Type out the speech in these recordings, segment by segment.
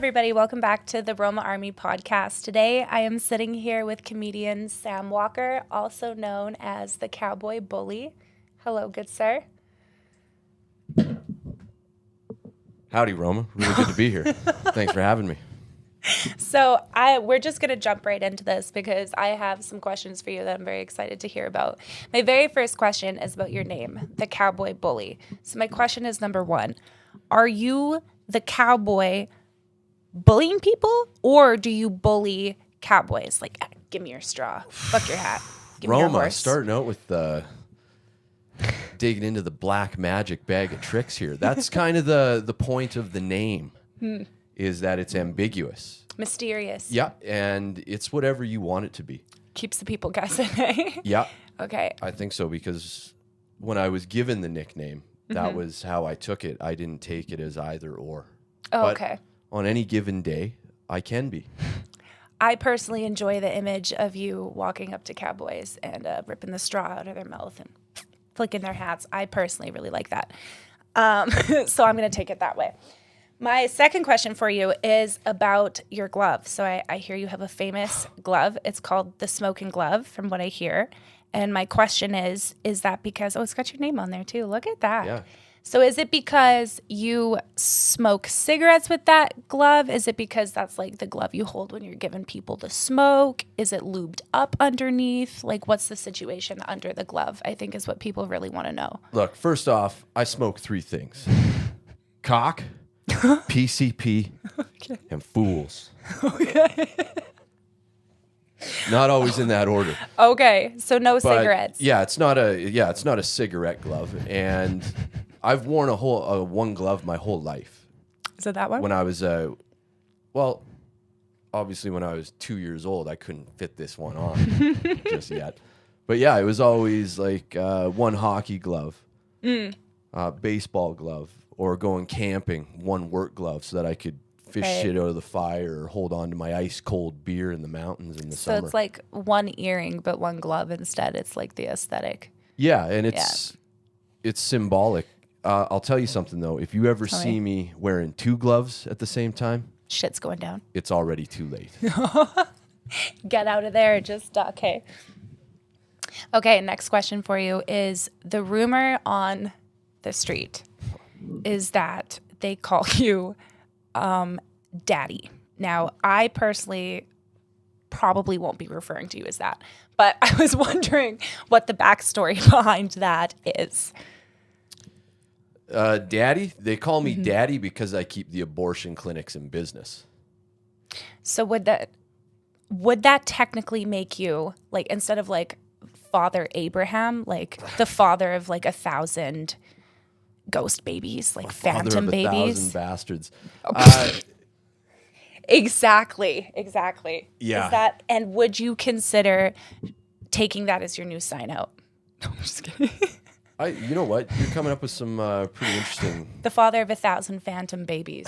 everybody. Welcome back to the Roma Army podcast. Today, I am sitting here with comedian Sam Walker, also known as the Cowboy Bully. Hello, good sir. Howdy, Roma. Really good to be here. Thanks for having me. So we're just going to jump right into this because I have some questions for you that I'm very excited to hear about. My very first question is about your name, the Cowboy Bully. So my question is number one, are you the cowboy bullying people, or do you bully cowboys? Like, give me your straw, fuck your hat, give me your Roma, horse. starting out with digging into the black magic bag of tricks here. That's kind of the point of the name, is that it's ambiguous. Mysterious. Yeah, and it's whatever you want it to be. Keeps the people guessing, eh? Yeah. Okay. I think so, because when I was given the nickname, that was how I took it. I didn't take it as either or. Oh, But okay. on any given day, I can be. I personally enjoy the image of you walking up to cowboys and ripping the straw out of their mouth and flicking their hats. I personally really like that. So I'm going to take it that way. My second question for you is about your glove. So I hear you have a famous glove. It's called the Smoking Glove, from what I hear. And my question is that because, it's got your name on there too. Look at that. Yeah. So is it because you smoke cigarettes with that glove? Is it because that's like the glove you hold when you're giving people the smoke? Is it lubed up underneath? Like, what's the situation under the glove, I think is what people really want to know. Look, first off, I smoke three things. Cock, PCP, and fools. Okay. Not always in that order. Okay, so no But cigarettes. yeah, it's not a cigarette glove, and I've worn one glove my whole life. Is it that one? When I was obviously when I was 2 years old, I couldn't fit this one on just yet. But yeah, it was always like one hockey glove, baseball glove, or going camping, one work glove, so that I could fish shit out of the fire or hold on to my ice cold beer in the mountains in the summer. So it's like one earring, but one glove instead. It's like the aesthetic. Yeah, and it's symbolic. I'll tell you something, though. If you ever see me wearing two gloves at the same time, Shit's going down. it's already too late. Get out of there. Just, okay. Okay, next question for you is the rumor on the street is that they call you Daddy. Now, I personally probably won't be referring to you as that, but I was wondering what the backstory behind that is. Daddy? They call me Daddy because I keep the abortion clinics in business. So would that technically make you, like, instead of like Father Abraham, like the father of like 1,000 ghost babies, like phantom Father of babies? 1,000 bastards. Exactly. Yeah. Is that, and would you consider taking that as your new sign out? No, I'm just kidding. You know what? You're coming up with some pretty interesting. The father of 1,000 phantom babies.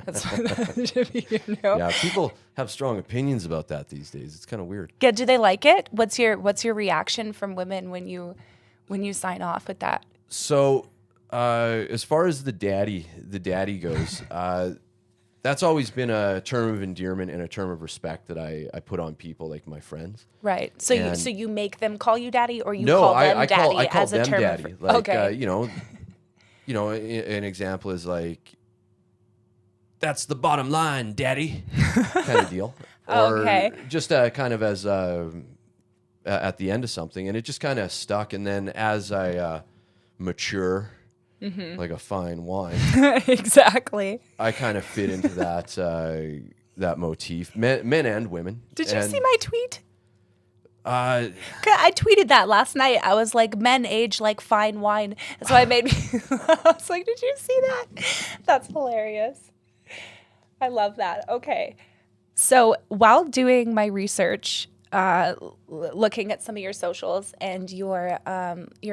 That's what that should be, you know? Yeah, people have strong opinions about that these days. It's kind of weird. Yeah, do they like it? What's your reaction from women when you sign off with that? So, as far as the daddy goes, that's always been a term of endearment and a term of respect that I put on people like my friends. Right. So And- you make them call you daddy, or you call them daddy I call as a them term daddy. of Like, okay. An example is like, that's the bottom line, daddy, kind of deal. Or Okay. just kind of as at the end of something, and it just kind of stuck. And then as I mature, like a fine wine, Exactly. I kind of fit into that motif, men and women. Did you see my tweet? Uh, I tweeted that last night. I was like, men age like fine wine. So I made me, I was like, did you see that? That's hilarious. I love that. Okay. So while doing my research, looking at some of your socials and your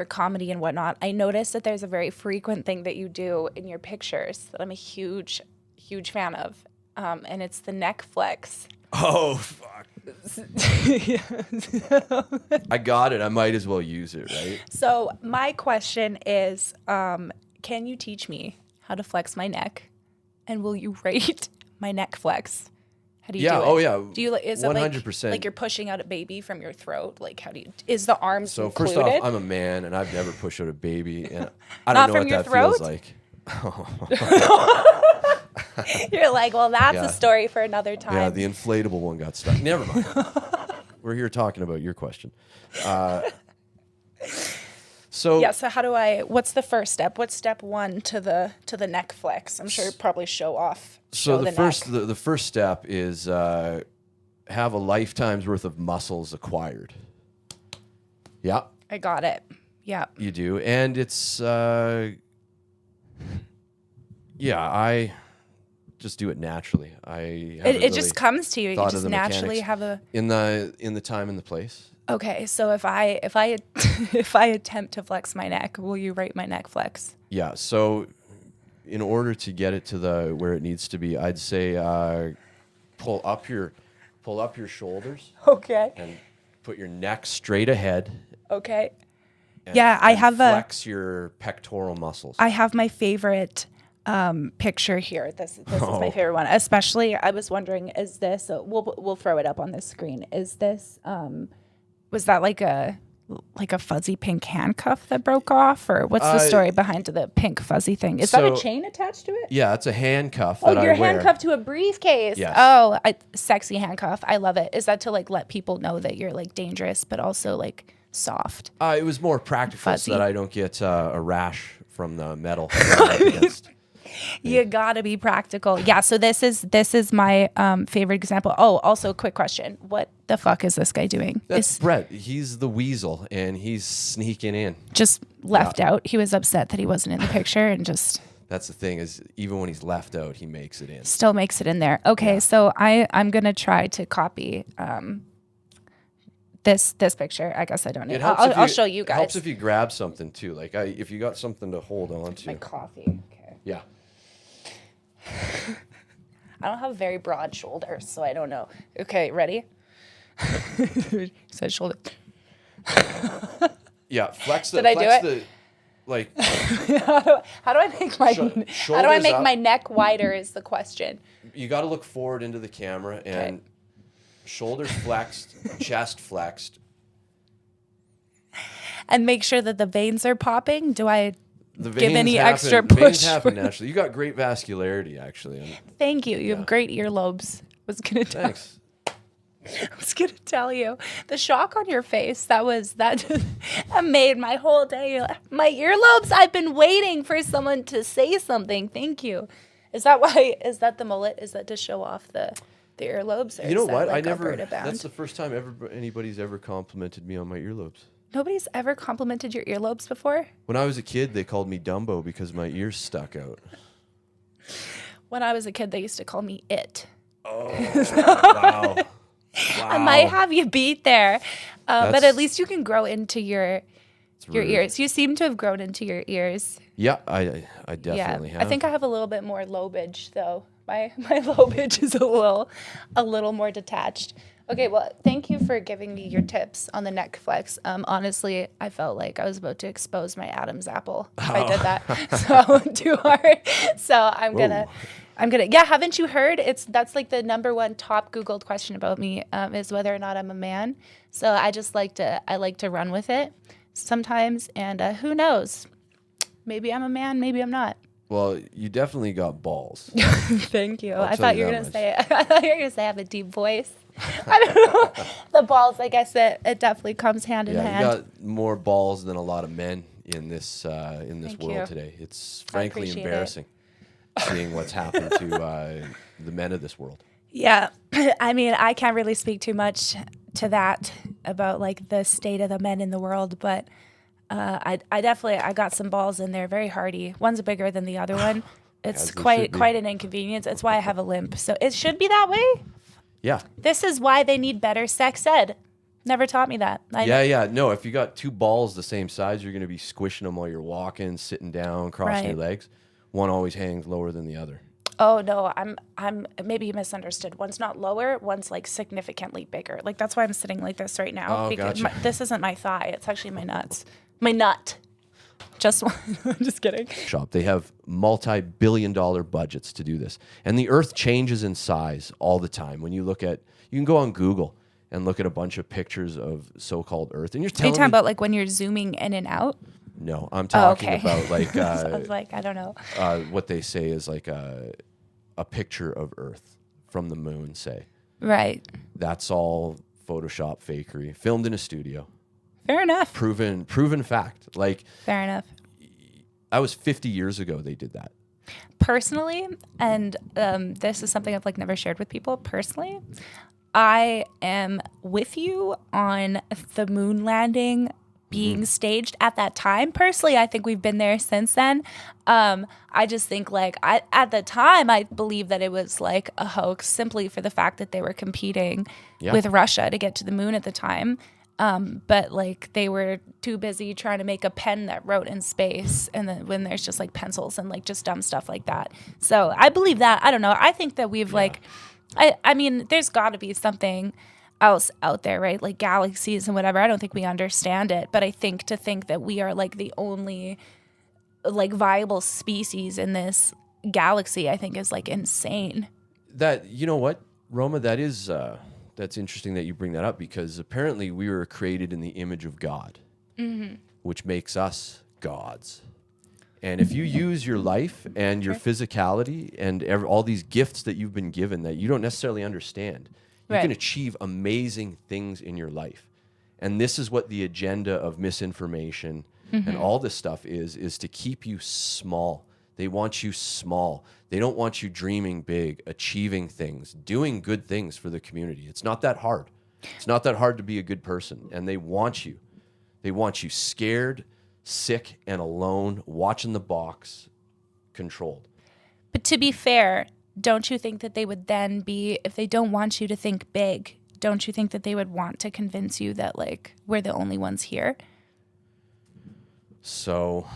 comedy and whatnot, I noticed that there's a very frequent thing that you do in your pictures that I'm a huge, huge fan of. And it's the neck flex. oh, fuck. I got it. I might as well use it, right? So my question is, can you teach me how to flex my neck? And will you rate my neck flex? How do you Yeah. do it? Oh yeah. Do you is it 100%. like you're pushing out a baby from your throat? Like how do you is the arms So included? first off, I'm a man and I've never pushed out a baby, and I Not don't know from what your that feels throat? like. You're like, well, that's Yeah. a story for another time. Yeah, the inflatable one got stuck. Never mind. We're here talking about your question. So Yeah, so what's the first step? What's step 1 to the neck flex? I'm sure probably show the first neck. the first step is have a lifetime's worth of muscles acquired. Yeah, I got it. Yeah. you do, and it's I just do it naturally. It just comes to you. You thought of just the naturally mechanics. have a in the time and the place. Okay, so if I if I attempt to flex my neck, will you rate my neck flex? Yeah. So, in order to get it to where it needs to be, I'd say pull up your shoulders Okay. and put your neck straight ahead. Okay. And, Yeah, I and have flex your pectoral muscles. I have my favorite picture here. This is my Oh. favorite one. Especially, I was wondering, is this? We'll throw it up on the screen. Is this? Was that like a fuzzy pink handcuff that broke off, or what's the story behind the pink fuzzy thing? Is that a So- chain attached to it? Yeah, it's a handcuff Oh, that you're I wear. handcuffed to a briefcase. Yes. Oh, sexy handcuff. I love it. Is that to like let people know that you're like dangerous, but also like soft? It was more practical Fuzzy. so that I don't get a rash from the metal. I'm up against. You gotta be practical. Yeah. So this is my favorite example. Oh, also quick question. What the fuck is this guy doing? That's Brett. He's the weasel, and he's sneaking in. Just left out. He was upset that he wasn't in the picture and just That's the thing is, even when he's left out, he makes it in. still makes it in there. Okay. So I'm gonna try to copy this picture. I guess I don't need. I'll show you It helps guys. if you grab something too. Like if you got something to hold on to. My coffee. Okay. Yeah. I don't have very broad shoulders, so I don't know. Okay, ready? Said shoulder. Yeah. Flex the. Did I do flex it? The, like How do I make my how do I shoulders make up. my neck wider is the question. you got to look forward into the camera and shoulders flexed, chest flexed. And make sure that the veins are popping. Do I The give veins any happen, extra Veins push? happen naturally. You got great vascularity, actually. Thank you. You have great earlobes. Thanks. I was gonna tell you the shock on your face. That made my whole day. My earlobes. I've been waiting for someone to say something. Thank you. Is that why? Is that the mullet? Is that to show off the earlobes? Or You know is that what? like I never. Alberta bound? That's the first time anybody's ever complimented me on my earlobes. Nobody's ever complimented your earlobes before? When I was a kid, they called me Dumbo because my ears stuck out. When I was a kid, they used to call me It. Oh, wow. I might have you beat there. But That's- at least you can grow into your rude. ears. You seem to have grown into your ears. Yeah, I definitely have. I think I have a little bit more lobage, though. My lobage is a little more detached. Okay, well, thank you for giving me your tips on the neck flex. Honestly, I felt like I was about to expose my Adam's apple if I did that. So I won't do hard. So I'm gonna. Yeah, haven't you heard? That's like the number one top Googled question about me is whether or not I'm a man. So I like to run with it sometimes, and who knows? Maybe I'm a man, maybe I'm not. Well, you definitely got balls. Thank you. I tell thought you you were that gonna much. say. I thought you were gonna say I have a deep voice. I don't know. The balls. I guess it definitely comes hand in Yeah, hand. you got more balls than a lot of men in this Thank world you. today. It's frankly appreciate it. embarrassing seeing what's happened to the men of this world. Yeah, I mean, I can't really speak too much to that about like the state of the men in the world, but I definitely got some balls in there, very hardy. One's bigger than the other one. It's As they should quite be. quite an inconvenience. It's why I have a limp. So it should be that way. Yeah. This is why they need better sex ed. Never taught me that. Yeah. No, if you got two balls the same size, you're going to be squishing them while you're walking, sitting down, crossing your Right. legs. One always hangs lower than the other. Oh no, I'm maybe you misunderstood. One's not lower, one's like significantly bigger. Like that's why I'm sitting like this right now. Oh, because gotcha. this isn't my thigh. It's actually my nuts. My nut. Just one. I'm just kidding. Shop. They have multi-billion-dollar budgets to do this. And the Earth changes in size all the time. When you can go on Google and look at a bunch of pictures of so-called Earth. And you're Are you telling talking me, about like when you're zooming in and out? no, I'm talking okay. about like, So I was like, I don't know. what they say is like a picture of Earth from the moon, say. Right. That's all Photoshop fakery, filmed in a studio. Fair enough. Proven fact. Like, Fair enough. I was 50 years ago they did that. Personally, and this is something I've like never shared with people. Personally, I am with you on the moon landing being staged at that time. Personally, I think we've been there since then. I just think like at the time, I believe that it was like a hoax simply for the fact that they were competing with Russia to get to the moon at the time. But like they were too busy trying to make a pen that wrote in space, and then when there's just like pencils and like just dumb stuff like that. So I believe that. I don't know. I think that we've like, I mean, there's got to be something else out there, right? Like galaxies and whatever. I don't think we understand it, but I think to think that we are like the only like viable species in this galaxy, I think is like insane. That, you know what, Roma, that is that's interesting that you bring that up, because apparently we were created in the image of God, which makes us gods. And if you use your life and your physicality and all these gifts that you've been given that you don't necessarily understand, you can achieve amazing things in your life. And this is what the agenda of misinformation and all this stuff is to keep you small. They want you small. They don't want you dreaming big, achieving things, doing good things for the community. It's not that hard. It's not that hard to be a good person. And they want you. They want you scared, sick, and alone, watching the box, controlled. But to be fair, don't you think that they would then be, if they don't want you to think big, don't you think that they would want to convince you that like we're the only ones here? So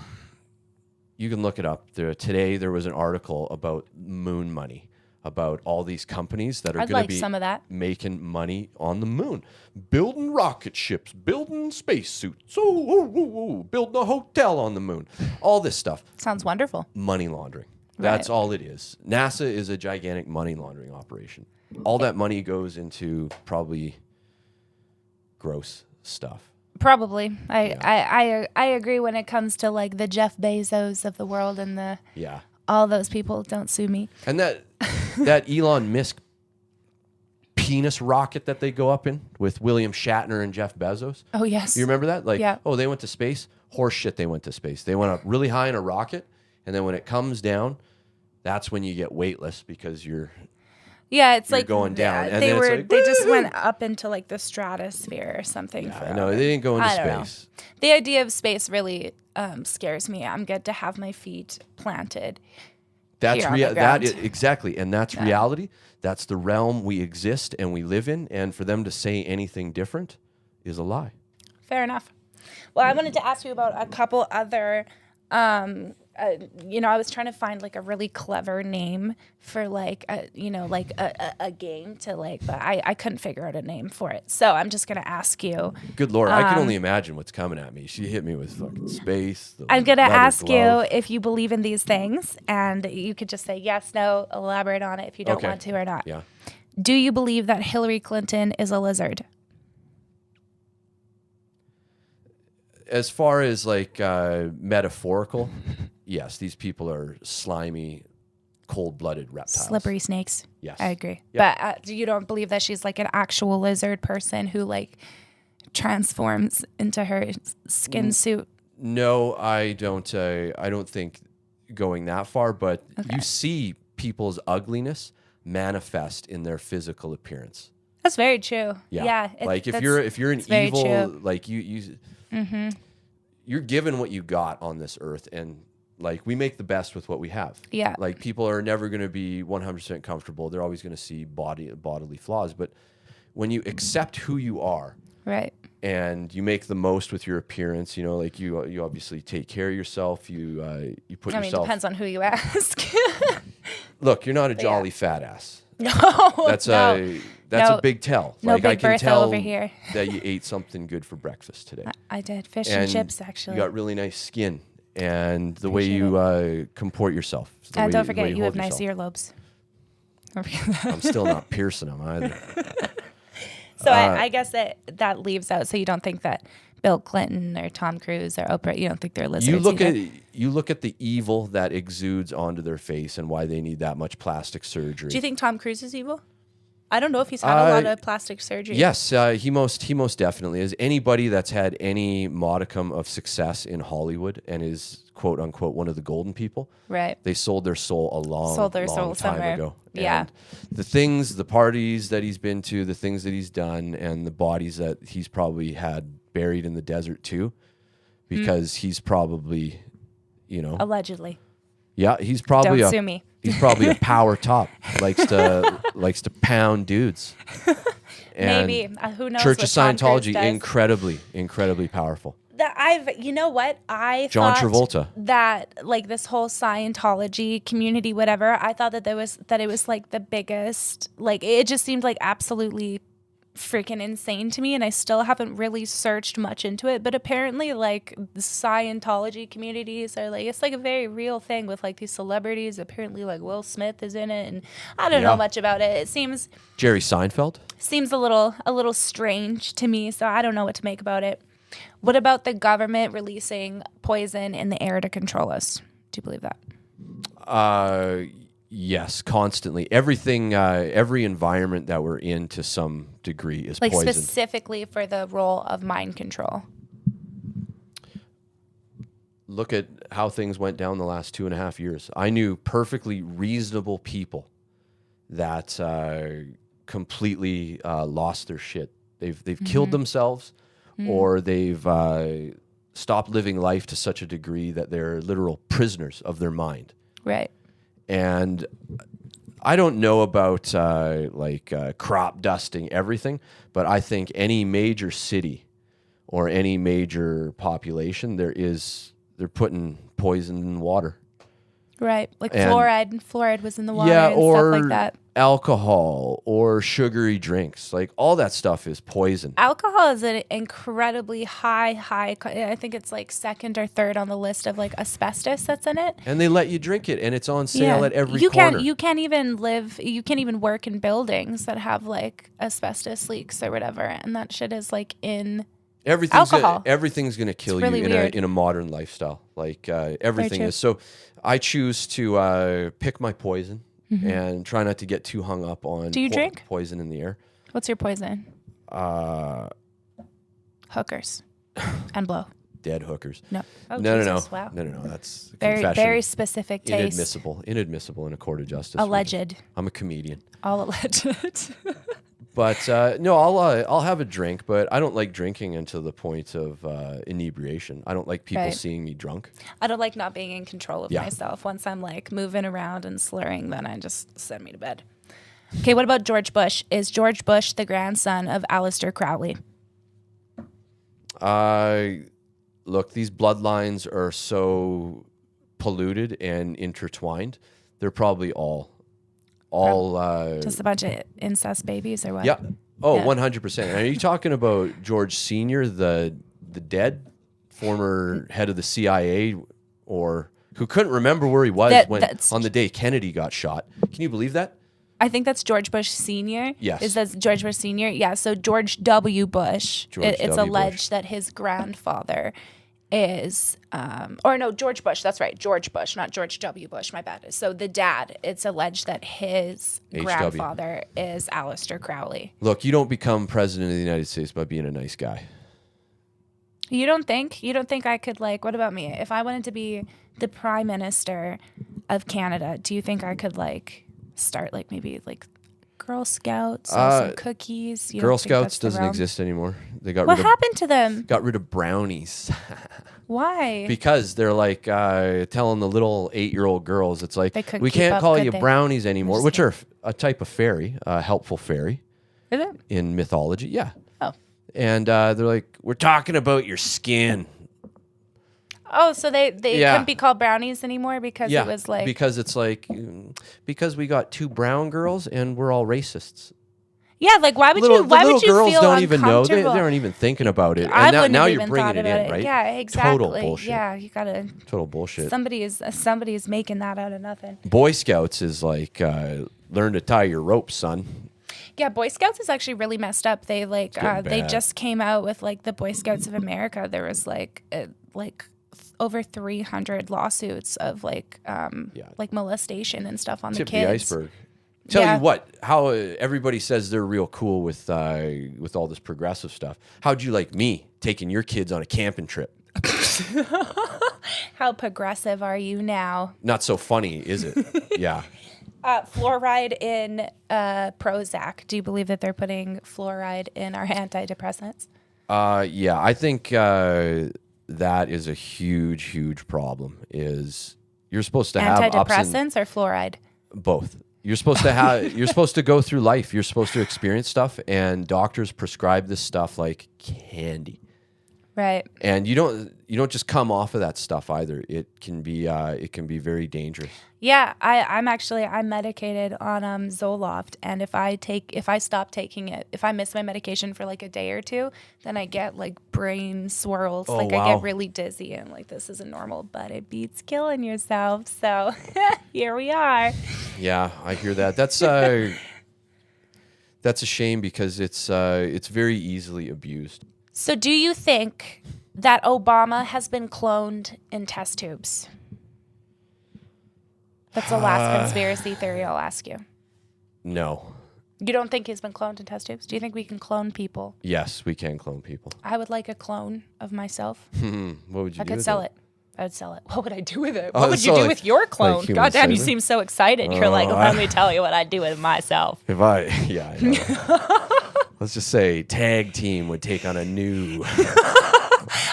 you can look it up. Today there was an article about moon money, about all these companies that are going to be some of that. Making money on the moon, building rocket ships, building spacesuits, building a hotel on the moon, all this stuff. Sounds wonderful. Money laundering. That's all it is. NASA is a gigantic money laundering operation. All that money goes into probably gross stuff. Probably. I agree when it comes to like the Jeff Bezos of the world and the all those people. Don't sue me. And that Elon Musk penis rocket that they go up in with William Shatner and Jeff Bezos. Oh yes. You remember that? Like, they went to space. Horse shit, they went to space. They went up really high in a rocket, and then when it comes down, that's when you get weightless because you're like going down. And they just went up into like the stratosphere or something. Yeah, no, they didn't go into space. The idea of space really scares me. I'm good to have my feet planted. That's exactly, and that's reality. That's the realm we exist and we live in. And for them to say anything different is a lie. Fair enough. Well, I wanted to ask you about a couple other. I was trying to find like a really clever name for like a game to like, but I couldn't figure out a name for it. So I'm just gonna ask you. Good Lord, I can only imagine what's coming at me. She hit me with fucking space. I'm gonna ask you if you believe in these things, and you could just say yes, no, elaborate on it if you don't want to or not. Yeah. Do you believe that Hillary Clinton is a lizard? As far as like metaphorical, yes, these people are slimy, cold-blooded reptiles. Slippery snakes. Yes. I agree. Yep. But you don't believe that she's like an actual lizard person who like transforms into her skin suit? No, I don't. I don't think going that far, but you see people's ugliness manifest in their physical appearance. That's very true. Yeah. Like if you're an evil, like you're given what you got on this earth, and like we make the best with what we have. Yeah. Like people are never going to be 100% comfortable. They're always going to see bodily flaws. But when you accept who you are, right, and you make the most with your appearance, like you obviously take care of yourself. You put yourself. I mean, depends on who you ask. Look, you're not a jolly fat ass. No, That's No- a big tell. no Like I Big can Bertha tell over here. that you ate something good for breakfast today. I did. Fish and chips, actually. You got really nice skin, and the way Appreciate you comport yourself. The way Don't the forget, way you have hold nice yourself. earlobes. Don't forget that. I'm still not piercing them either. So I guess that leaves out. So you don't think that Bill Clinton or Tom Cruise or Oprah, you don't think they're lizards You look at the evil that exudes onto their face and why they need that much plastic surgery. Do you think Tom Cruise is evil? I don't know if he's had a lot of plastic surgery. Yes, he most definitely is. Anybody that's had any modicum of success in Hollywood and is quote unquote one of the golden people, Right. they sold their soul a long time somewhere. ago. Yeah. And the parties that he's been to, the things that he's done, and the bodies that he's probably had buried in the desert too, because he's probably, Allegedly. yeah, he's probably Don't sue me. He's probably a power top. likes to pound dudes. And Maybe. Who knows? Church of what Tom Cruise Scientology, does. incredibly powerful. You know what? I John thought Travolta. that like this whole Scientology community, whatever, I thought that it was like the biggest, like it just seemed like absolutely freaking insane to me, and I still haven't really searched much into it, but apparently like the Scientology communities are like, it's like a very real thing with like these celebrities. Apparently like Will Smith is in it, and I don't know much about it. It seems Jerry Seinfeld. a little strange to me, so I don't know what to make about it. What about the government releasing poison in the air to control us? Do you believe that? Yes, constantly. Everything, every environment that we're in to some degree is Like poisoned. specifically for the role of mind control. Look at how things went down the last 2.5 years. I knew perfectly reasonable people that completely lost their shit. They've killed themselves, or they've stopped living life to such a degree that they're literal prisoners of their mind. Right. And I don't know about crop dusting everything, but I think any major city or any major population, they're putting poison in water. Right. Like And- fluoride was in the water Yeah, and or stuff like that. alcohol or sugary drinks. Like all that stuff is poison. Alcohol is an incredibly high, I think it's like second or third on the list of like asbestos that's in it. And they let you drink it, and it's on sale at every corner. You can't even work in buildings that have like asbestos leaks or whatever, and that shit is like in alcohol. Everything's gonna kill really you weird. in a modern lifestyle. Like everything true. is. So I choose to pick my poison and try not to get too hung up on Do you drink? poison in the air. What's your poison? Hookers and blow. Dead hookers. No. Oh, No. Jesus, Wow. No. That's a Very, confession. very specific taste. Inadmissible in a court of justice. Alleged. I'm a comedian. All alleged. But no, I'll have a drink, but I don't like drinking until the point of inebriation. I don't like people Right. seeing me drunk. I don't like not being in control of Yeah. myself. Once I'm like moving around and slurring, then I just send me to bed. Okay, what about George Bush? Is George Bush the grandson of Aleister Crowley? Look, these bloodlines are so polluted and intertwined. They're probably all Just a bunch of incest babies or what? yeah. Oh, Yeah. 100%. Are you talking about George Sr., the dead former head of the CIA, or who couldn't remember where he was on the day Kennedy got shot? Can you believe that? I think that's George Bush Sr. Yes. Is that George Bush Sr.? Yeah, so George W. Bush. It's W. alleged Bush. that his grandfather is, George Bush. That's right. George Bush, not George W. Bush. My bad. So the dad, it's alleged that his HW. grandfather is Aleister Crowley. Look, you don't become president of the United States by being a nice guy. You don't think? You don't think I could, like, what about me? If I wanted to be the prime minister of Canada, do you think I could, like, start, like, maybe, like, Girl Scouts, sell some cookies? You Girl don't think Scouts that's the doesn't realm? exist anymore. They got What rid happened to them? got rid of brownies. Why? Because they're like telling the little 8-year-old girls, it's like, They couldn't we keep can't up, call could you they? brownies anymore, just which are a type of fairy, a helpful fairy Is it? in mythology. Yeah. Oh. And they're like, we're talking about your skin. Oh, so they Yeah. couldn't be called brownies anymore because Yeah. it was like... Because it's like, because we got 2 brown girls and we're all racists. Yeah, like why would little, you? Why the would little you girls feel don't even know. They uncomfortable? aren't even thinking about it. I And wouldn't now have you're even bringing thought it about in, it. right? Yeah, exactly. Total bullshit. Yeah, you gotta. Total bullshit. Somebody's making that out of nothing. Boy Scouts is like learn to tie your rope, son. Yeah, Boy Scouts is actually really messed up. They like getting they bad. just came out with like the Boy Scouts of America. There was like over 300 lawsuits of like molestation and stuff on Tip the the kids. iceberg. Tell Yeah. you what, how everybody says they're real cool with all this progressive stuff. How'd you like me taking your kids on a camping trip? How progressive are you now? Not so funny, is it? Yeah. Fluoride in Prozac. Do you believe that they're putting fluoride in our antidepressants? Yeah, I think that is a huge, huge problem. Is you're supposed to have Antidepressants or fluoride? both. You're supposed to have. You're supposed to go through life. You're supposed to experience stuff, and doctors prescribe this stuff like candy. Right. And you don't just come off of that stuff either. It can be very dangerous. Yeah, I'm medicated on Zoloft, and if I stop taking it, if I miss my medication for like a day or two, then I get like brain swirls, I wow. get really dizzy, and like this isn't normal, but it beats killing yourself. So here we are. Yeah, I hear that. That's a shame because it's very easily abused. So do you think that Obama has been cloned in test tubes? That's the last conspiracy theory I'll ask you. No. You don't think he's been cloned in test tubes? Do you think we can clone people? Yes, we can clone people. I would like a clone of myself. What would you do? I could with sell it. I would sell it. What would I do with it? Oh, What would you so do like- with your clone? like human God damn, you saving? seem so excited. You're like, let me tell you what I'd do with myself. If I, yeah, I know. Let's just say tag team would take on a new.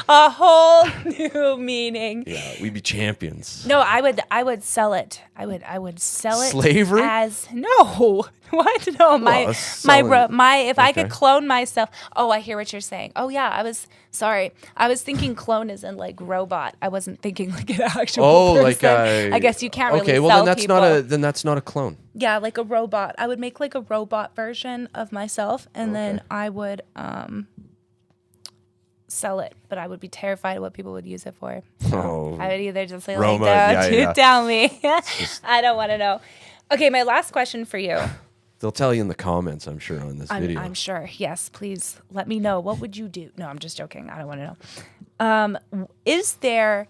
A whole new meaning. Yeah, we'd be champions. No, I would sell it. I would sell it. Slavery? As no. What? No, Well, if I could okay. clone myself. Oh, I hear what you're saying. Oh yeah, I was thinking clone as in like robot. I wasn't thinking like an actual person. I guess you can't really Okay, well sell then that's people. not a clone. Yeah, like a robot. I would make like a robot version of myself, and then I would sell it. But I would be terrified of what people would use it for. So I would either just say Roma, like, "Don't yeah. tell me." I don't want to know. Okay, my last question for you. They'll tell you in the comments, I'm sure, on this video. I'm sure. Yes, please let me know. What would you do? No, I'm just joking. I don't want to know. Is there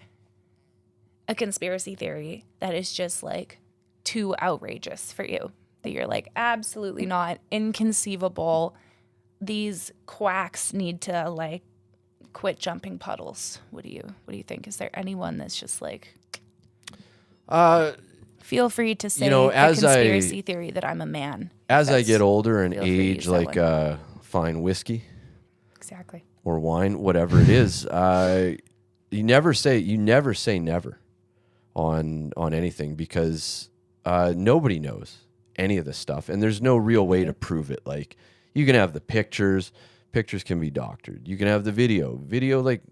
a conspiracy theory that is just like too outrageous for you? That you're like, absolutely not, inconceivable. These quacks need to like quit jumping puddles. What do you think? Is there anyone that's just like feel free to say the conspiracy theory that I'm a man. As I get older and feel free to age use that like fine whiskey Exactly. or wine, whatever it is, you never say never on anything because nobody knows any of this stuff, and there's no real way to prove it. Like you can have the pictures can be doctored. You can have the video like.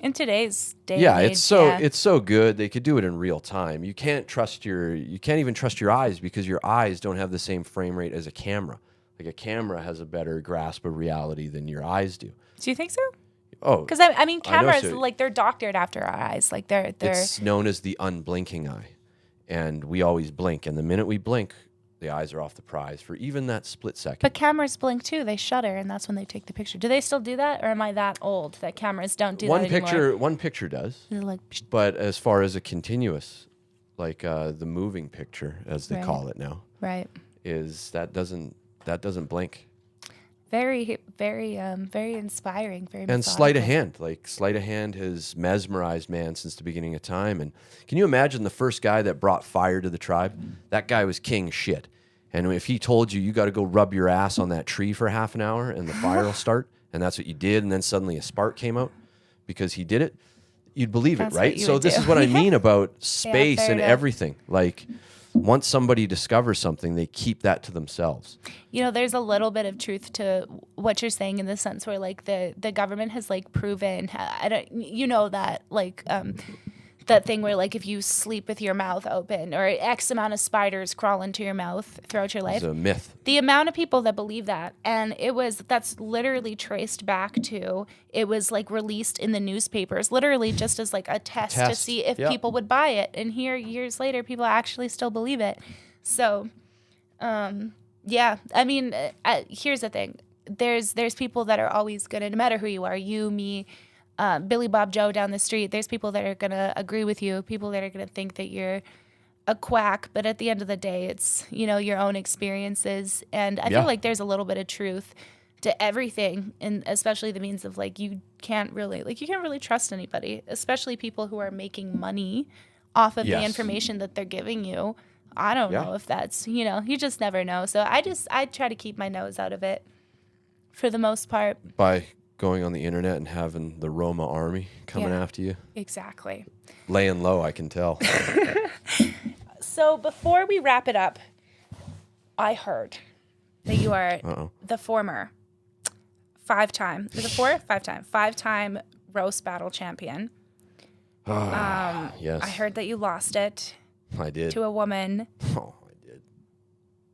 In today's day Yeah, and it's age, it's so good. They could do it in real time. You can't even trust your eyes because your eyes don't have the same frame rate as a camera. Like a camera has a better grasp of reality than your eyes do. Do you think so? Oh, Because I mean, cameras so. like they're doctored after our eyes. Like they're. It's known as the unblinking eye, and we always blink. And the minute we blink, the eyes are off the prize for even that split second. But cameras blink too. They shutter, and that's when they take the picture. Do they still do that, or am I that old that cameras don't do that anymore? One picture does. They're like, But as far as a continuous, like the moving picture, as they call it now, right. is that doesn't blink. Very, very, very inspiring. Very And sleight of methodical. hand, like sleight of hand has mesmerized man since the beginning of time. And can you imagine the first guy that brought fire to the tribe? That guy was king shit. And if he told you got to go rub your ass on that tree for half an hour and the fire will start, and that's what you did, and then suddenly a spark came out because he did it, you'd believe That's it, what right? you So would this do. is what I mean about space fair and enough. everything. Like once somebody discovers something, they keep that to themselves. You know, there's a little bit of truth to what you're saying in the sense where like the government has like proven, I don't, you know, that like that thing where like if you sleep with your mouth open or X amount of spiders crawl into your mouth throughout your life. It's a myth. The amount of people that believe that, and that's literally traced back to, it was like released in the newspapers, literally just as like a test to see if people would buy it. And here, years later, people actually still believe it. So, yeah, I mean, here's the thing. There's people that are always gonna, no matter who you are, you, me, Billy Bob Joe down the street, there's people that are going to agree with you, people that are going to think that you're a quack, but at the end of the day, it's, your own experiences. And I feel like there's a little bit of truth to everything, and especially the means of like, you can't really trust anybody, especially people who are making money off of the information that they're giving you. I don't know if that's, you just never know. So I try to keep my nose out of it for the most part. By going on the internet and having the Roma army coming after you. Exactly. Laying low, I can tell. So before we wrap it up, I heard that you are the former five-time roast battle champion. Yes. I heard that you lost it. I did. To a woman. Oh, I did.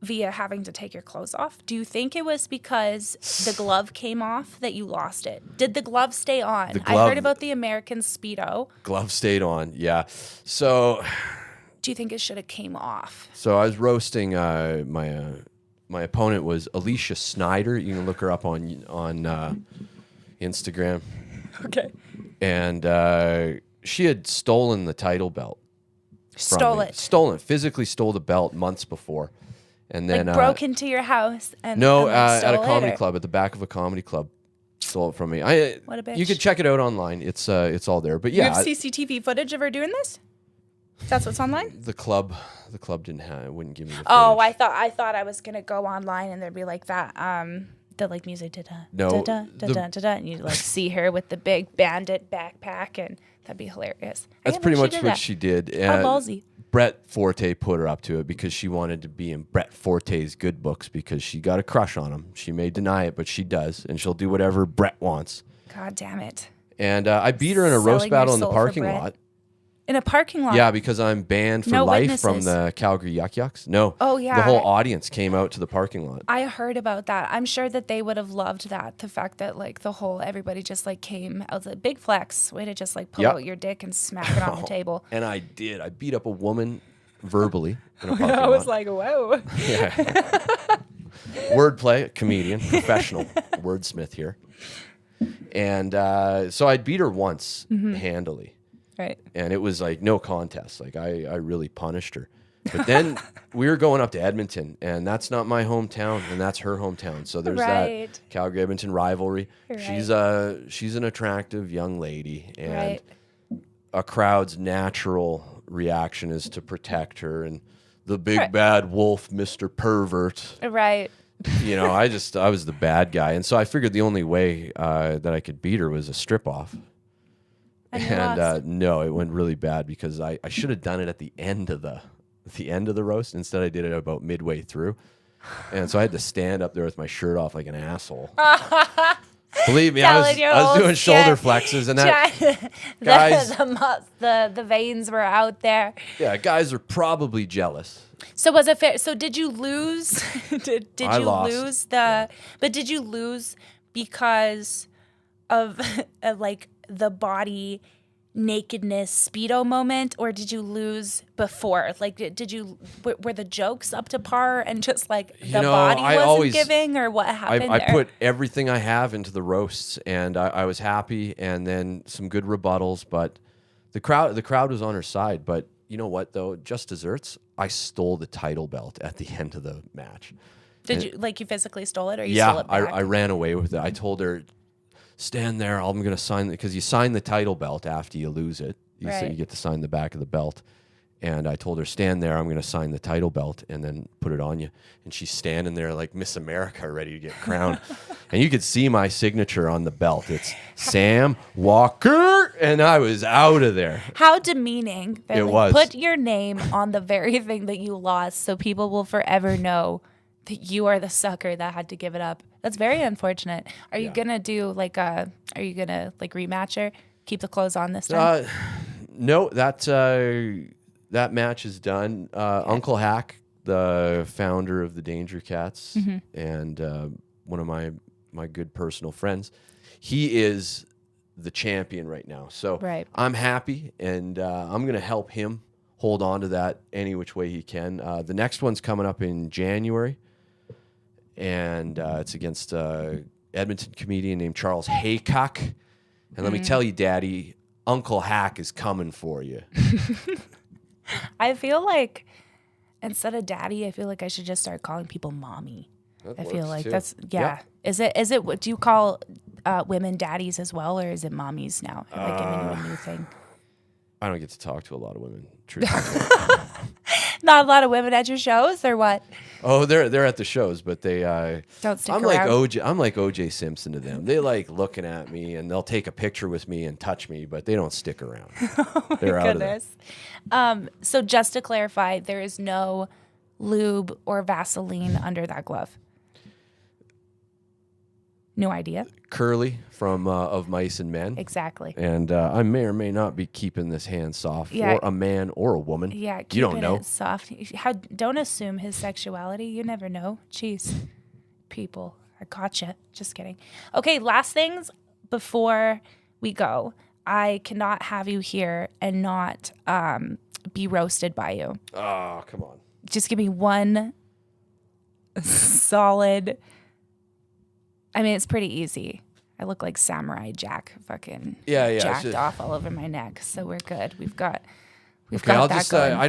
Via having to take your clothes off. Do you think it was because the glove came off that you lost it? Did the glove stay on? I heard about the American Speedo. Glove stayed on, yeah. So, do you think it should have came off? So I was roasting my opponent was Alicia Snyder. You can look her up on Instagram. Okay. And she had stolen the title belt. Physically stole the belt months before. And then broke into your house and at a comedy club, at the back of a comedy club, stole it from me. What a bitch! You could check it out online. It's all there. But yeah, you have CCTV footage of her doing this. That's what's online. The club wouldn't give me the footage. Oh, I thought I was gonna go online and there'd be like that the like music and you like see her with the big bandit backpack, and that'd be hilarious. That's pretty much what she did. How ballsy. Brett Forte put her up to it because she wanted to be in Brett Forte's good books because she got a crush on him. She may deny it, but she does, and she'll do whatever Brett wants. God damn it. And I beat her in a roast battle in the parking lot. In a parking lot? Yeah, because I'm banned for life from the Calgary Yuck Yucks. No. Oh, yeah. The whole audience came out to the parking lot. I heard about that. I'm sure that they would have loved that. The fact that like everybody just like came out. A big flex. Way to just like pull out your dick and smack it on the table. And I did. I beat up a woman verbally in a parking lot. I was like, whoa. Yeah. Wordplay, comedian, professional wordsmith here. And so I beat her once handily. Right. And it was like no contest. Like I really punished her. But then we were going up to Edmonton, and that's not my hometown, and that's her hometown. So there's that Calgary Edmonton rivalry. Right. She's an attractive young lady, and a crowd's natural reaction is to protect her, and the big bad wolf, Mr. Pervert. Right. I was the bad guy, and so I figured the only way that I could beat her was a strip off. And no, it went really bad because I should have done it at the end of the roast. Instead, I did it about midway through, and so I had to stand up there with my shirt off like an asshole. Believe me, I was doing shoulder flexes, and that guys, the veins were out there. Yeah, guys are probably jealous. So was it fair? So did you lose? did you lose the? But did you lose because of like the body nakedness Speedo moment, or did you lose before? Like, were the jokes up to par and just like the body wasn't giving, or what happened? I put everything I have into the roasts, and I was happy, and then some good rebuttals, but the crowd was on her side. But you know what though? Just desserts. I stole the title belt at the end of the match. Did you physically stole it, or you stole it back? I ran away with it. I told her, stand there, I'm going to sign it, because you sign the title belt after you lose it. You get to sign the back of the belt. And I told her, stand there, I'm going to sign the title belt and then put it on you. And she's standing there like Miss America, ready to get crowned. And you could see my signature on the belt. It's Sam Walker, and I was out of there. How demeaning. It was. Put your name on the very thing that you lost so people will forever know that you are the sucker that had to give it up. That's very unfortunate. Are you gonna do like are you gonna like rematch her? Keep the clothes on this time? No, that match is done. Uncle Hack, the founder of the Danger Cats, and one of my good personal friends, he is the champion right now. So Right. I'm happy, and I'm going to help him hold on to that any which way he can. The next one's coming up in January, and it's against Edmonton comedian named Charles Haycock. And let me tell you, Daddy, Uncle Hack is coming for you. I feel like instead of daddy, I feel like I should just start calling people mommy. I feel like that's Is it what do you call women daddies as well, or is it mommies now? Am I giving you a new thing? I don't get to talk to a lot of women, truthfully. Not a lot of women at your shows, or what? Oh, they're at the shows, but they Don't stick I'm around. like OJ. I'm like OJ Simpson to them. They like looking at me, and they'll take a picture with me and touch me, but they don't stick around. They're out of there. Goodness. So just to clarify, there is no lube or Vaseline under that glove. No idea. Curly from Of Mice and Men. Exactly. And I may or may not be keeping this hand soft Yeah. for a man or a woman. Yeah, you don't keeping know. it soft. Don't assume his sexuality. You never know. Jeez, people, I gotcha. Just kidding. Okay, last things before we go. I cannot have you here and not be roasted by you. Oh, come on. Just give me one solid. I mean, it's pretty easy. I look like Samurai Jack, fucking jacked off all over my neck. So we're good. We've got I'll that just going. I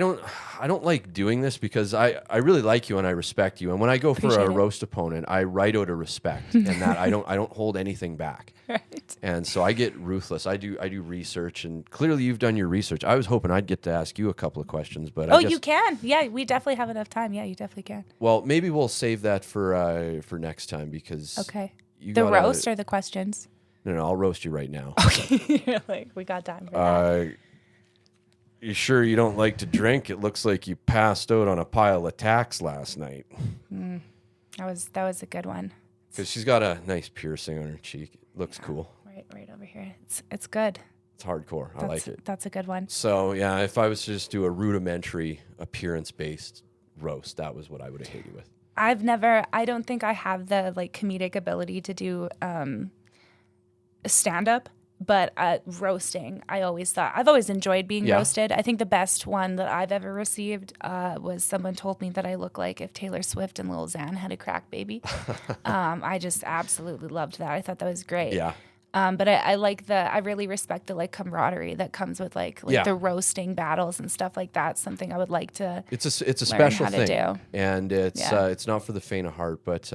don't like doing this because I really like you and I respect you. And when I go for Appreciate a it. roast opponent, I write out a respect and that I don't hold anything back. Right. And so I get ruthless. I do research, and clearly you've done your research. I was hoping I'd get to ask you a couple of questions, but I guess, You can. Yeah, we definitely have enough time. Yeah, you definitely can. well, maybe we'll save that for next time because Okay. you The gotta- roast or the questions? No, I'll roast you right now. You're like, we got time for that. You sure you don't like to drink? It looks like you passed out on a pile of tacks last night. That was a good one. Because she's got a nice piercing on her cheek. It looks cool. Right over here. It's good. It's hardcore. I like it. That's a good one. So, yeah, if I was to just do a rudimentary appearance-based roast, that was what I would have hit you with. I don't think I have the like comedic ability to do stand-up, but roasting, I've always enjoyed being roasted. I think the best one that I've ever received was someone told me that I look like if Taylor Swift and Lil Xan had a crack baby. I just absolutely loved that. I thought that was great. Yeah. But I really respect the like camaraderie that comes with like the roasting battles and stuff like that. Something I would like to. It's a learn special how to thing, do. and it's not for the faint of heart. But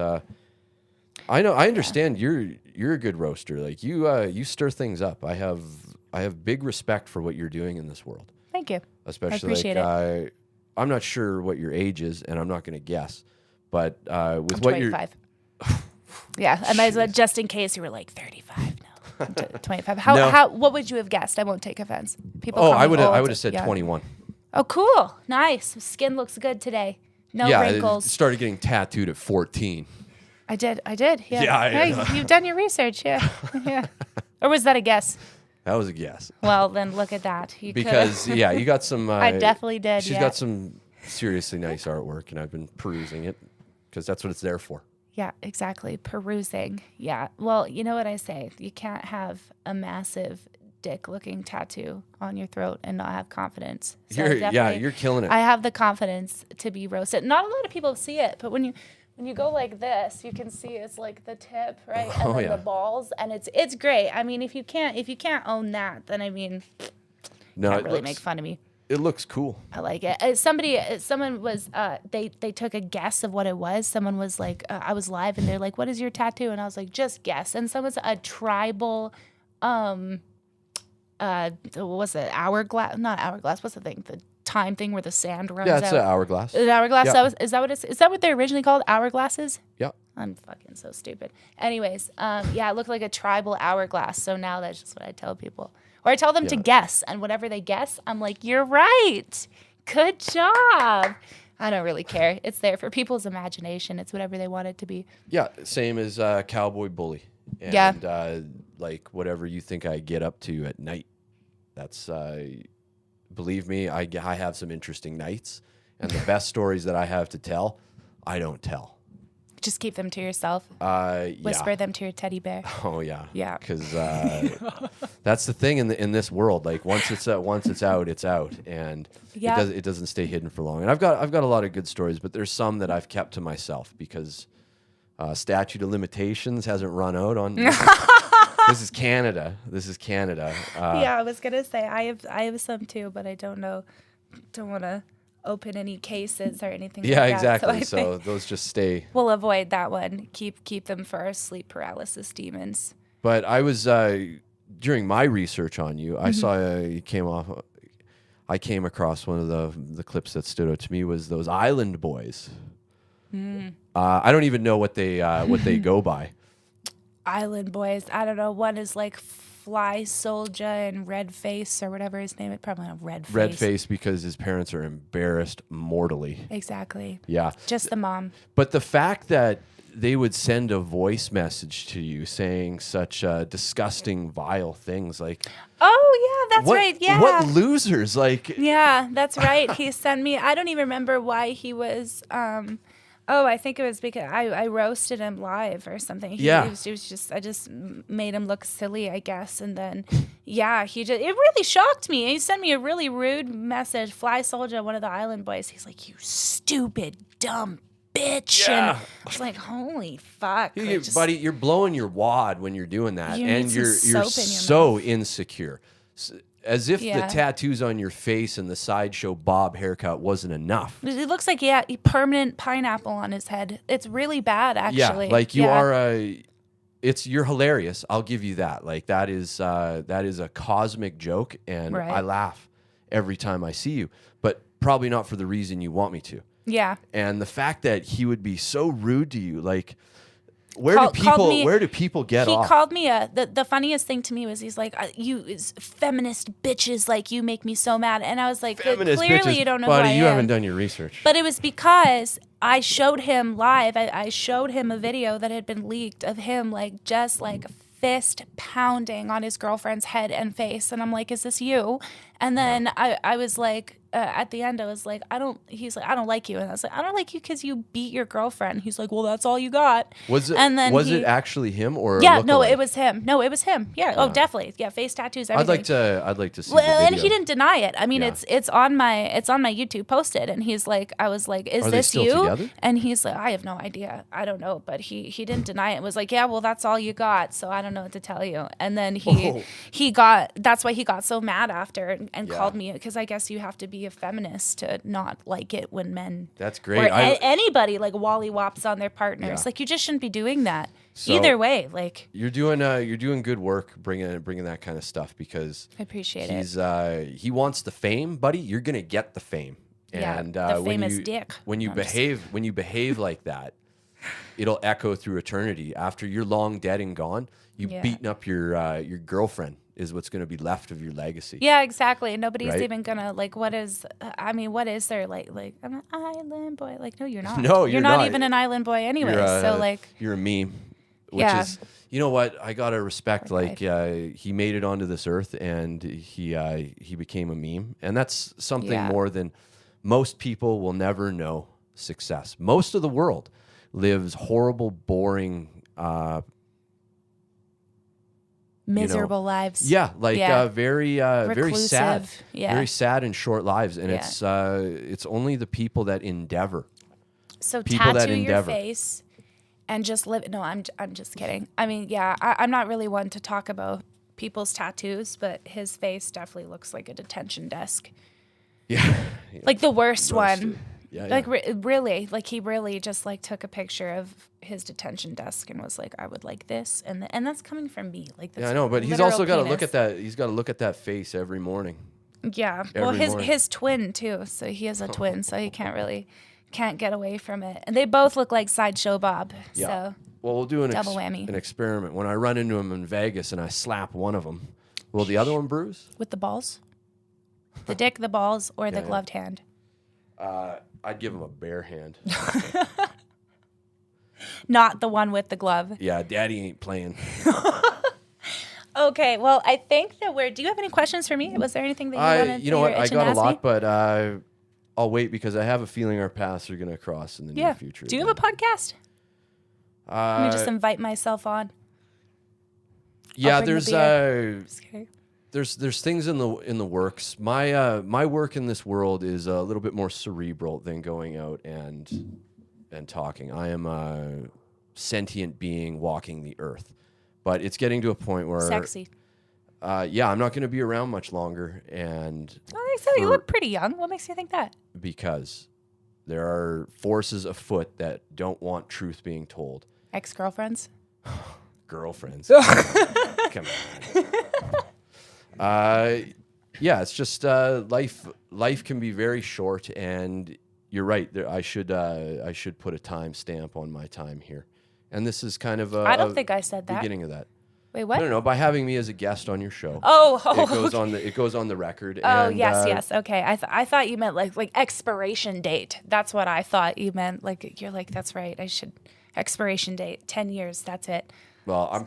I understand you're a good roaster. Like you stir things up. I have big respect for what you're doing in this world. Thank you. Especially I appreciate it. I'm not sure what your age is, and I'm not going to guess. But with I'm what 25. Yeah, I might as well, just in case you were like 35. No, I'm 25. What would you have guessed? I won't take offense. People. Oh, call me I old. would have said Yeah. 21. Oh, cool, nice. Skin looks good today. No Yeah, wrinkles. I started getting tattooed at 14. I did. Yeah. Yeah, You've done your research. Yeah. Yeah. Or was that a guess? That was a guess. Well, then look at that. You Because you got some. I definitely did. She's got some seriously nice artwork, and I've been perusing it because that's what it's there for. Yeah, exactly. Perusing. Yeah. Well, you know what I say? You can't have a massive dick-looking tattoo on your throat and not have confidence. So You're killing it. I have the confidence to be roasted. Not a lot of people see it, but when you go like this, you can see it's like the tip, right? And then the balls, and it's great. I mean, if you can't own that, then I mean, no, can't really make fun of me. It looks cool. I like it. Someone was, they took a guess of what it was. Someone was like, I was live and they're like, what is your tattoo? And I was like, just guess. And someone's a tribal, what's it? Hourglass? Not hourglass. What's the thing? The time thing where the sand runs out. Yeah, it's an hourglass. An hourglass? Yeah. Is that what they're originally called? Hourglasses? Yeah. I'm fucking so stupid. Anyways, it looked like a tribal hourglass. So now that's just what I tell people. Or I tell them to guess, and whatever they guess, I'm like, you're right. Good job. I don't really care. It's there for people's imagination. It's whatever they want it to be. Yeah, same as Cowboy Bully. And like whatever you think I get up to at night, that's believe me, I have some interesting nights, and the best stories that I have to tell, I don't tell. Just keep them to yourself. Yeah. Whisper them to your teddy bear. Oh yeah. Yeah. Because that's the thing in this world. Like once it's out, it's out, and it doesn't stay hidden for long. And I've got a lot of good stories, but there's some that I've kept to myself because statute of limitations hasn't run out on. This is Canada. Yeah, I was gonna say I have some too, but I don't know. Don't want to open any cases or anything. Yeah, like exactly. That. So those just stay. We'll avoid that one. Keep them for our sleep paralysis demons. But I was during my research on you, I saw you came off. I came across one of the clips that stood out to me was those Island Boys. I don't even know what they go by. Island Boys. I don't know. One is like Fly Soldier and Red Face or whatever his name is. Probably not Red Face. Red Face because his parents are embarrassed mortally. Exactly. Yeah. Just the mom. But the fact that they would send a voice message to you saying such disgusting, vile things like, oh, yeah, that's right. Yeah. What losers? Like, yeah, that's right. He sent me, I don't even remember why he was, I think it was because I roasted him live or something. He was just, I just made him look silly, I guess. And then, it really shocked me. He sent me a really rude message. Fly Soldier, one of the Island Boys. He's like, you stupid, dumb bitch. Yeah. And I was like, holy fuck. Buddy, you're blowing your wad when you're doing that. And you're so insecure. As if the tattoos on your face and the sideshow bob haircut wasn't enough. It looks like, a permanent pineapple on his head. It's really bad, actually. Yeah, like you are you're hilarious. I'll give you that. Like that is a cosmic joke, and I laugh every time I see you, but probably not for the reason you want me to. Yeah. And the fact that he would be so rude to you, like, where do people get off? He called me the funniest thing to me was he's like, you feminist bitches, like you make me so mad. And I was like, clearly bitches, you don't know buddy, who I you am. haven't done your research. But it was because I showed him live. I showed him a video that had been leaked of him like just like fist pounding on his girlfriend's head and face. And I'm like, is this you? And then I was like, at the end, I was like, he's like, I don't like you. And I was like, I don't like you because you beat your girlfriend. He's like, well, that's all you got. Was it, it actually him or? Yeah, no, it was him. No, it was him. Yeah. Oh, definitely. Yeah. Face tattoos, everything. I'd like to see. Well, and he didn't deny it. I mean, it's on my YouTube posted. And he's like, I was like, is this you? Together? And he's like, I have no idea. I don't know. But he didn't deny it. It was like, yeah, well, that's all you got. So I don't know what to tell you. And then that's why he got so mad after and called me, because I guess you have to be a feminist to not like it when men. That's great. Or anybody like wally wops on their partners. Like, you just shouldn't be doing that. So either way, like you're doing good work bringing that kind of stuff, because I appreciate it. He wants the fame, buddy. You're gonna get the fame. Yeah, and the famous dick. When you behave like that, it'll echo through eternity. After you're long dead and gone, you've beaten up your girlfriend is what's going to be left of your legacy. Yeah, exactly. Nobody's even gonna like. What is there like? I'm an island boy. Like, no, you're not. No, you're not even an island boy anyway. So like, you're a meme. Which is, you know what? I gotta respect. Like, he made it onto this earth, and he became a meme, and that's something more than most people will never know. Success. Most of the world lives horrible, boring. Miserable lives. Yeah, like very sad, very sad and short lives, and it's only the people that endeavor. So tattoo your face and just live. No, I'm just kidding. I mean, I'm not really one to talk about people's tattoos, but his face definitely looks like a detention desk. Yeah, like the worst one. Yeah, like really, like he really just like took a picture of his detention desk and was like, I would like this, and that's coming from me. Like, I know, but he's also got to look at that. He's got to look at that face every morning. Yeah, well, his twin too. So he has a twin, so he can't get away from it. And they both look like Sideshow Bob. Yeah. So well, we'll do double whammy. An experiment. When I run into him in Vegas and I slap one of them, will the other one bruise? With the balls, the dick, the balls, or the gloved hand? I'd give him a bare hand. Not the one with the glove. Yeah, Daddy ain't playing. Okay, well, I think that do you have any questions for me? Was there anything that you wanted? You know what? I got a lot, me? but I'll wait because I have a feeling our paths are going to cross in the near future. Do you have a podcast? Let me just invite myself on. Yeah, there's things in the works. My work in this world is a little bit more cerebral than going out and talking. I am a sentient being walking the earth, but it's getting to a point where sexy. Yeah, I'm not going to be around much longer, and you look pretty young. What makes you think that? Because there are forces afoot that don't want truth being told. Ex-girlfriends? Girlfriends. Come on. Yeah, it's just life. Life can be very short, and you're right. I should put a time stamp on my time here, and this is kind of I don't think I said that. Beginning of that. Wait, what? I don't know. By having me as a guest on your show, it goes on the record. Oh, and, yes. Okay, I thought you meant like expiration date. That's what I thought you meant. Like you're like, that's right. I should expiration date 10 years. That's it. Well, I'm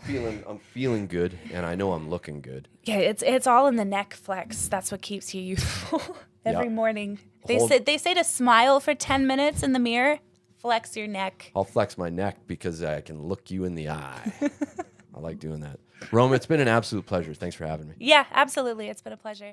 feeling good, and I know I'm looking good. Yeah, it's all in the neck flex. That's what keeps you youthful. Every morning. They say to smile for 10 minutes in the mirror. Flex your neck. I'll flex my neck because I can look you in the eye. I like doing that. Roma, it's been an absolute pleasure. Thanks for having me. Yeah, absolutely. It's been a pleasure.